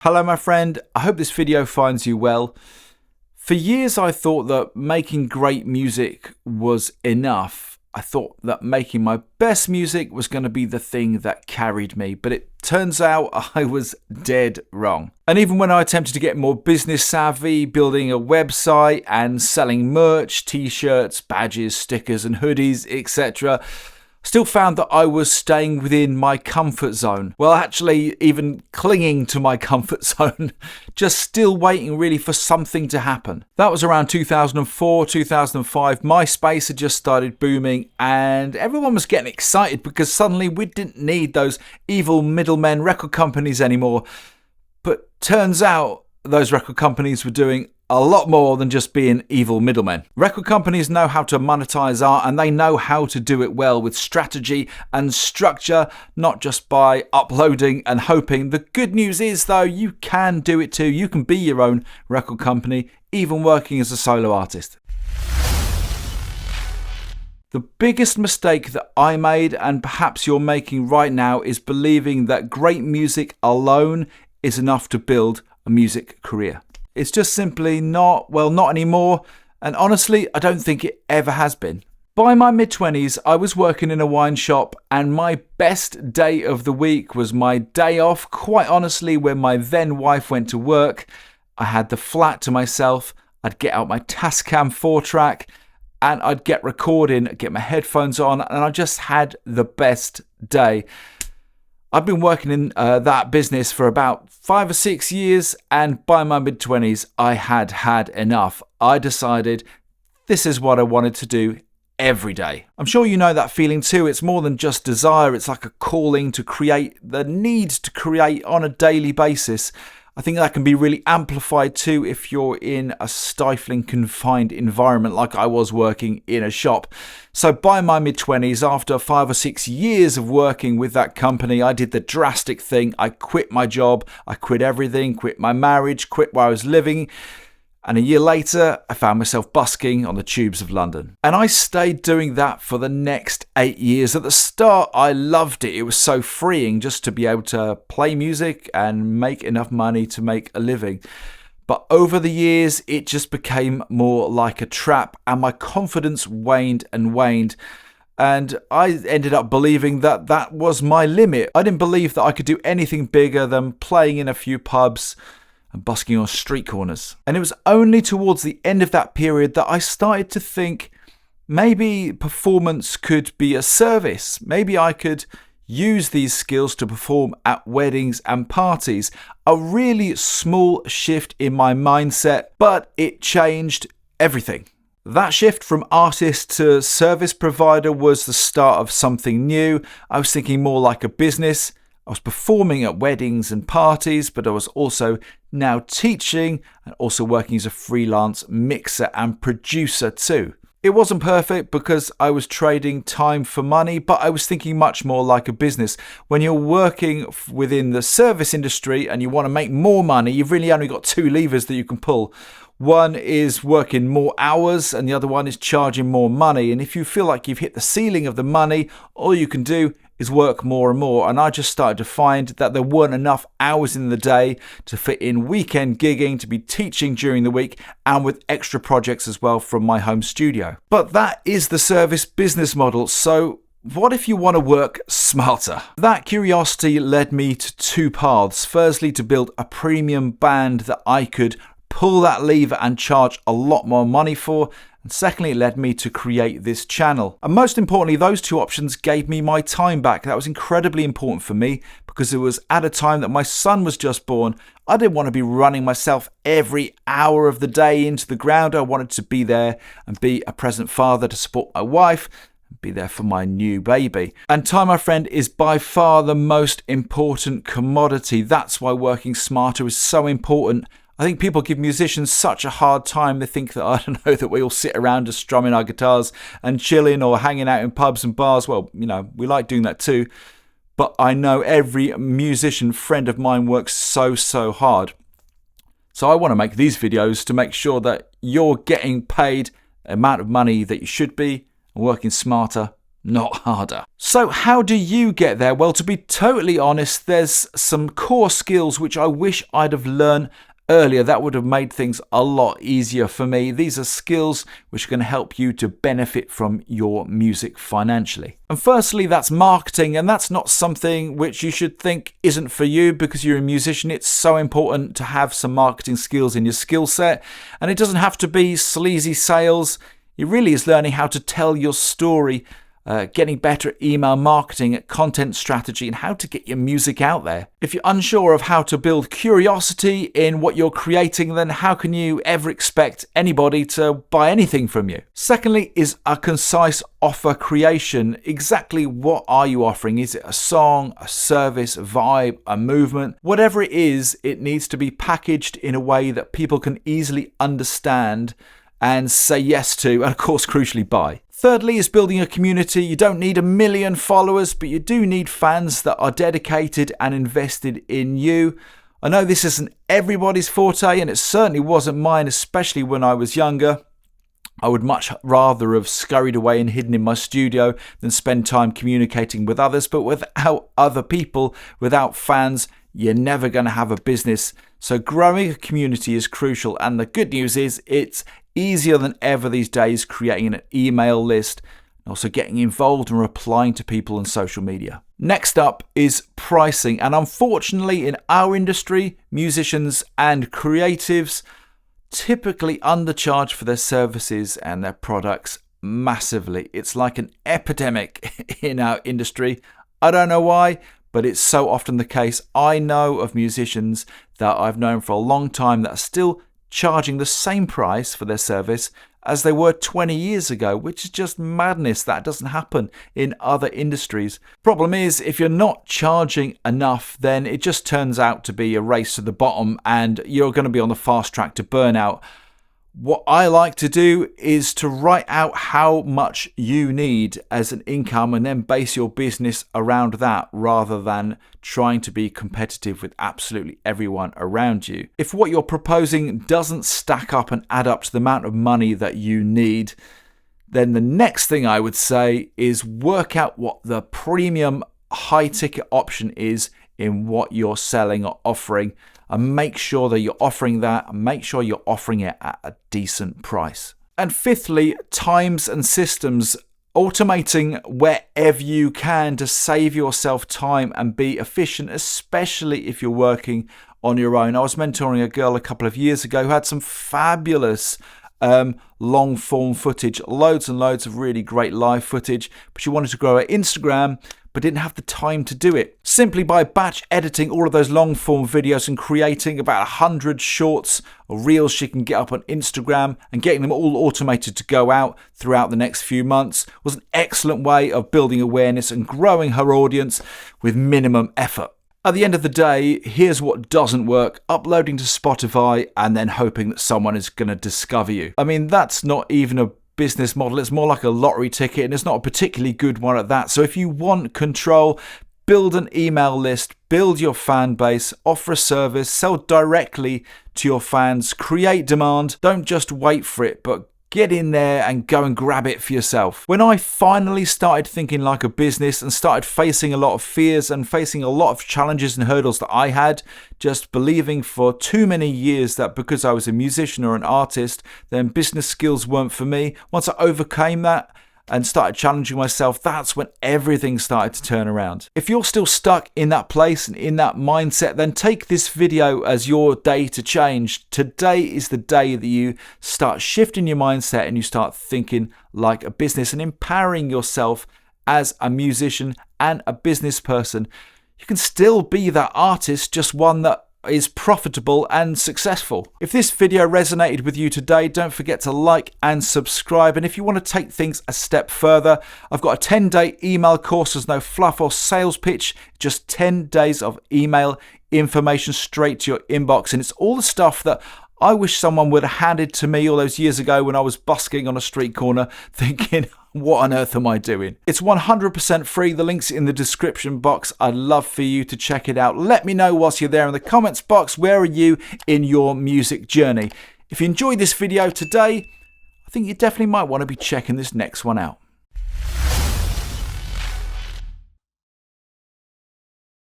Hello my friend, I hope this video finds you well. For years I thought that making great music was enough. I thought that making my best music was going to be the thing that carried me, but it turns out I was dead wrong. And even when I attempted to get more business savvy, building a website and selling merch, t-shirts, badges, stickers and hoodies, etc., still found that I was staying within my comfort zone. Well, actually, even clinging to my comfort zone, just still waiting really for something to happen. That was around 2004, 2005. MySpace had just started booming and everyone was getting excited because suddenly we didn't need those evil middlemen record companies anymore. But turns out those record companies were doing a lot more than just being evil middlemen. Record companies know how to monetize art and they know how to do it well with strategy and structure, not just by uploading and hoping. The good news is though, you can do it too. You can be your own record company, even working as a solo artist. The biggest mistake that I made, and perhaps you're making right now, is believing that great music alone is enough to build a music career. It's just simply not anymore, and honestly, I don't think it ever has been. By my mid-20s, I was working in a wine shop, and my best day of the week was my day off, quite honestly, when my then wife went to work. I had the flat to myself, I'd get out my Tascam 4-track, and I'd get recording, get my headphones on, and I just had the best day. I've been working in that business for about 5 or 6 years, and by my mid-20s, I had had enough. I decided this is what I wanted to do every day. I'm sure you know that feeling too. It's more than just desire. It's like a calling to create, the need to create on a daily basis. I think that can be really amplified too if you're in a stifling, confined environment like I was working in a shop. So by my mid-20s, after 5 or 6 years of working with that company, I did the drastic thing. I quit my job, I quit everything, quit my marriage, quit where I was living. And a year later, I found myself busking on the tubes of London. And I stayed doing that for the next 8 years. At the start, I loved it. It was so freeing just to be able to play music and make enough money to make a living. But over the years, it just became more like a trap and my confidence waned and waned. And I ended up believing that that was my limit. I didn't believe that I could do anything bigger than playing in a few pubs and busking on street corners. And it was only towards the end of that period that I started to think maybe performance could be a service. Maybe I could use these skills to perform at weddings and parties. A really small shift in my mindset, but it changed everything. That shift from artist to service provider was the start of something new. I was thinking more like a business. I was performing at weddings and parties, but I was also now teaching and also working as a freelance mixer and producer too. It wasn't perfect because I was trading time for money, but I was thinking much more like a business. When you're working within the service industry and you want to make more money, you've really only got 2 levers that you can pull. One is working more hours and the other one is charging more money. And if you feel like you've hit the ceiling of the money, all you can do is work more and more. And I just started to find that there weren't enough hours in the day to fit in weekend gigging, to be teaching during the week, and with extra projects as well from my home studio. But that is the service business model. So what if you want to work smarter? That curiosity led me to 2 paths. Firstly, to build a premium band that I could pull that lever and charge a lot more money for. And secondly, it led me to create this channel. And most importantly, those 2 options gave me my time back. That was incredibly important for me because it was at a time that my son was just born. I didn't want to be running myself every hour of the day into the ground. I wanted to be there and be a present father to support my wife, be there for my new baby. And time, my friend, is by far the most important commodity. That's why working smarter is so important. I think people give musicians such a hard time. They think that, I don't know, that we all sit around just strumming our guitars and chilling or hanging out in pubs and bars. Well, you know, we like doing that too. But I know every musician friend of mine works so hard. So I want to make these videos to make sure that you're getting paid the amount of money that you should be and working smarter, not harder. So how do you get there? Well, to be totally honest, there's some core skills which I wish I'd have learned earlier. That would have made things a lot easier for me. These are skills which are going to help you to benefit from your music financially. And firstly, that's marketing, and that's not something which you should think isn't for you because you're a musician. It's so important to have some marketing skills in your skill set, and it doesn't have to be sleazy sales. It really is learning how to tell your story, getting better at email marketing, at content strategy, and how to get your music out there. If you're unsure of how to build curiosity in what you're creating, then how can you ever expect anybody to buy anything from you? Secondly is a concise offer creation. Exactly what are you offering? Is it a song, a service, a vibe, a movement? Whatever it is, it needs to be packaged in a way that people can easily understand and say yes to, and of course, crucially buy. Thirdly is building a community. You don't need 1 million followers, but you do need fans that are dedicated and invested in you. I know this isn't everybody's forte, and it certainly wasn't mine, especially when I was younger. I would much rather have scurried away and hidden in my studio than spend time communicating with others. But without other people, without fans, you're never going to have a business. So growing a community is crucial. And the good news is it's easier than ever these days creating an email list and also getting involved and replying to people on social media. Next up is pricing. And unfortunately, in our industry, musicians and creatives typically undercharge for their services and their products massively. It's like an epidemic in our industry. I don't know why, but it's so often the case. I know of musicians that I've known for a long time that are still charging the same price for their service as they were 20 years ago, which is just madness. That doesn't happen in other industries. Problem is, if you're not charging enough, then it just turns out to be a race to the bottom and you're going to be on the fast track to burnout. What I like to do is to write out how much you need as an income and then base your business around that rather than trying to be competitive with absolutely everyone around you. If what you're proposing doesn't stack up and add up to the amount of money that you need, then the next thing I would say is work out what the premium high ticket option is in what you're selling or offering, and make sure that you're offering that and make sure you're offering it at a decent price. And fifthly, times and systems. Automating wherever you can to save yourself time and be efficient, especially if you're working on your own. I was mentoring a girl a couple of years ago who had some fabulous long form footage, loads and loads of really great live footage, but she wanted to grow her Instagram but didn't have the time to do it. Simply by batch editing all of those long form videos and creating about 100 shorts or reels she can get up on Instagram and getting them all automated to go out throughout the next few months was an excellent way of building awareness and growing her audience with minimum effort. At the end of the day, here's what doesn't work: uploading to Spotify and then hoping that someone is going to discover you. I mean, that's not even a business model. It's more like a lottery ticket, and it's not a particularly good one at that. So if you want control, build an email list, build your fan base, offer a service, sell directly to your fans, create demand. Don't just wait for it, but get in there and go and grab it for yourself. When I finally started thinking like a business and started facing a lot of fears and facing a lot of challenges and hurdles that I had, just believing for too many years that because I was a musician or an artist, then business skills weren't for me. Once I overcame that and started challenging myself, that's when everything started to turn around. If you're still stuck in that place and in that mindset, then take this video as your day to change. Today is the day that you start shifting your mindset and you start thinking like a business and empowering yourself as a musician and a business person. You can still be that artist, just one that is profitable and successful. If this video resonated with you today, don't forget to like and subscribe. And if you want to take things a step further, I've got a 10-day email course. There's no fluff or sales pitch, just 10 days of email information straight to your inbox. And it's all the stuff that I wish someone would have handed to me all those years ago when I was busking on a street corner thinking, what on earth am I doing? It's 100% free. The link's in the description box. I'd love for you to check it out. Let me know whilst you're there in the comments box, where are you in your music journey? If you enjoyed this video today, I think you definitely might want to be checking this next one out.